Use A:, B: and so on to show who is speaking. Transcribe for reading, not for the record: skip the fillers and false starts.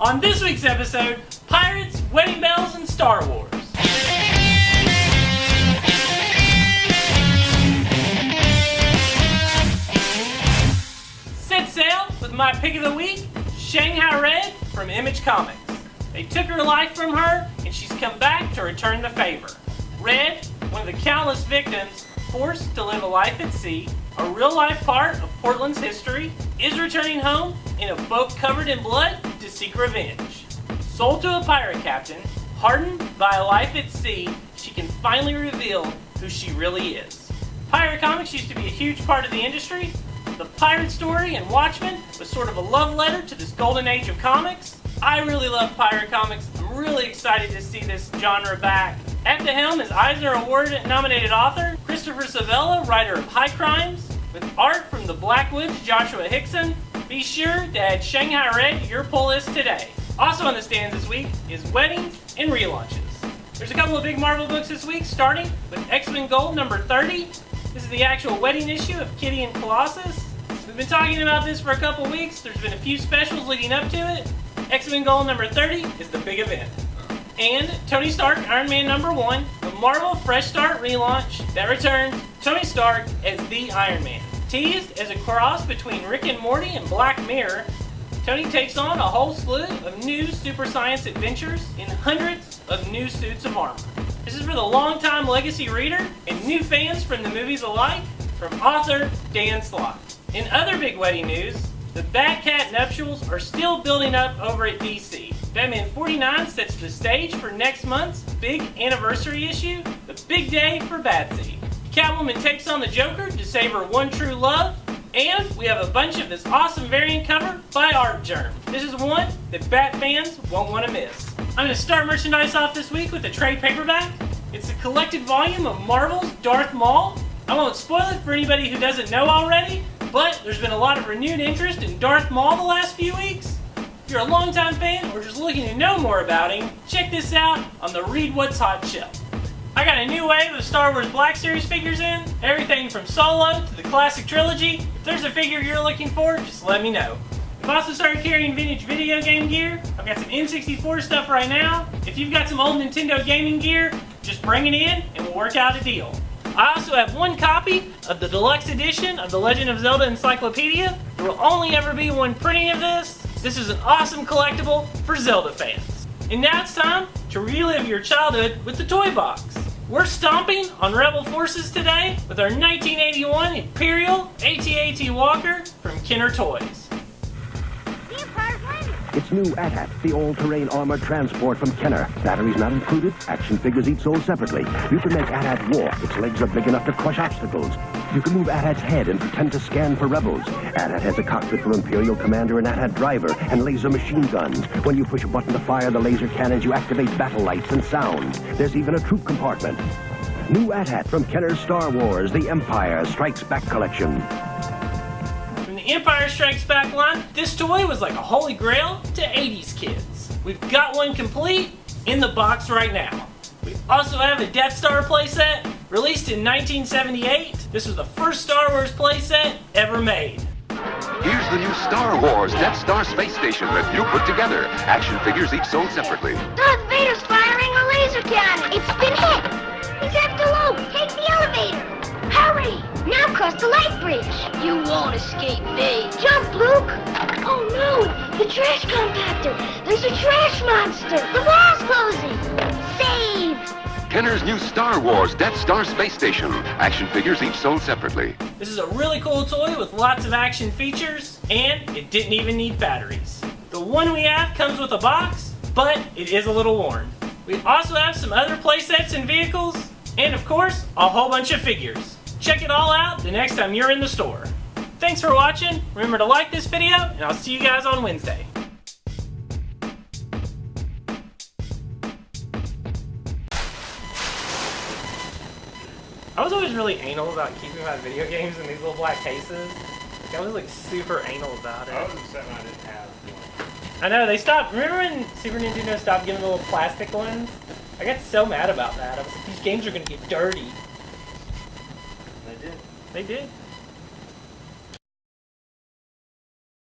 A: On this week's episode, Pirates, Wedding Bells, and Star Wars. Set sail with my pick of the week, Shanghai Red from Image Comics. They took her life from her, and she's come back to return the favor. Red, one of the countless victims forced to live a life at sea, a real-life part of Portland's history, is returning home in a boat covered in blood to seek revenge. Sold to a pirate captain, hardened by a life at sea, she can finally reveal who she really is. Pirate comics used to be a huge part of the industry. The pirate story in Watchmen was sort of a love letter to this golden age of comics. I really love pirate comics. I'm really excited to see this genre back. At the helm is Eisner Award-nominated author Christopher Savella, writer of High Crimes, with art from the Blackwoods' Joshua Hickson. Be sure to add Shanghai Red to your pull list today. Also on the stands this week is Weddings and Relaunches. There's a couple of big Marvel books this week, starting with X-Men Gold number 30. This is the actual wedding issue of Kitty and Colossus. We've been talking about this for a couple weeks. There's been a few specials leading up to it. X-Men Gold number 30 is the big event. And Tony Stark Iron Man number 1, the Marvel Fresh Start relaunch that returns Tony Stark as the Iron Man. Teased as a cross between Rick and Morty and Black Mirror, Tony takes on a whole slew of new super science adventures in hundreds of new suits of armor. This is for the longtime legacy reader and new fans from the movies alike, from author Dan Slott. In other big wedding news, the Batcat nuptials are still building up over at DC. Batman 49 sets the stage for next month's big anniversary issue, the big day for Batsy. Catwoman takes on the Joker to save her one true love, and we have a bunch of this awesome variant cover by Art Germ. This is one that Bat fans won't want to miss. I'm going to start merchandise off this week with a trade paperback. It's a collected volume of Marvel's Darth Maul. I won't spoil it for anybody who doesn't know already, but there's been a lot of renewed interest in Darth Maul the last few weeks. If you're a longtime fan or just looking to know more about him, check this out on the Read What's Hot shelf. I got a new wave of Star Wars Black Series figures in, everything from Solo to the classic trilogy. If there's a figure you're looking for, just let me know. I've also started carrying vintage video game gear. I've got some N64 stuff right now. If you've got some old Nintendo gaming gear, just bring it in and we'll work out a deal. I also have one copy of the deluxe edition of the Legend of Zelda Encyclopedia. There will only ever be one printing of this. This is an awesome collectible for Zelda fans. And now it's time to relive your childhood with the Toy Box. We're stomping on Rebel Forces today with our 1981 Imperial AT-AT Walker from Kenner Toys.
B: It's new AT-AT, the all-terrain armored transport from Kenner. Batteries not included, action figures each sold separately. You can make AT-AT walk. Its legs are big enough to crush obstacles. You can move AT-AT's head and pretend to scan for rebels. AT-AT has a cockpit for Imperial Commander and AT-AT driver, and laser machine guns. When you push a button to fire the laser cannons, you activate battle lights and sound. There's even a troop compartment. New AT-AT from Kenner's Star Wars, The Empire Strikes Back collection.
A: From the Empire Strikes Back line, this toy was like a holy grail to 80s kids. We've got one complete in the box right now. We also have a Death Star playset released in 1978. This was the first Star Wars playset ever made.
C: Here's the new Star Wars Death Star space station that you put together. Action figures each sold separately.
D: Darth Vader's firing a laser cannon. It's been hit. He's after Luke. Take the elevator. Hurry! Now cross the light bridge. You won't escape me. Jump, Luke. Oh no, the trash compactor. There's a trash monster. The wall's closing. Save!
C: Kenner's new Star Wars Death Star space station. Action figures each sold separately.
A: This is a really cool toy with lots of action features, and it didn't even need batteries. The one we have comes with a box, but it is a little worn. We also have some other playsets and vehicles, and of course, a whole bunch of figures. Check it all out the next time you're in the store. Thanks for watching. Remember to like this video, and I'll see you guys on Wednesday. I was always really anal about keeping my video games in these little black cases. Like, I was like super anal about it.
E: I was upset when I didn't have one.
A: I know, they stopped. Remember when Super Nintendo stopped giving the little plastic ones? I got so mad about that. I was like, these games are gonna get dirty.
E: They did.
A: They did.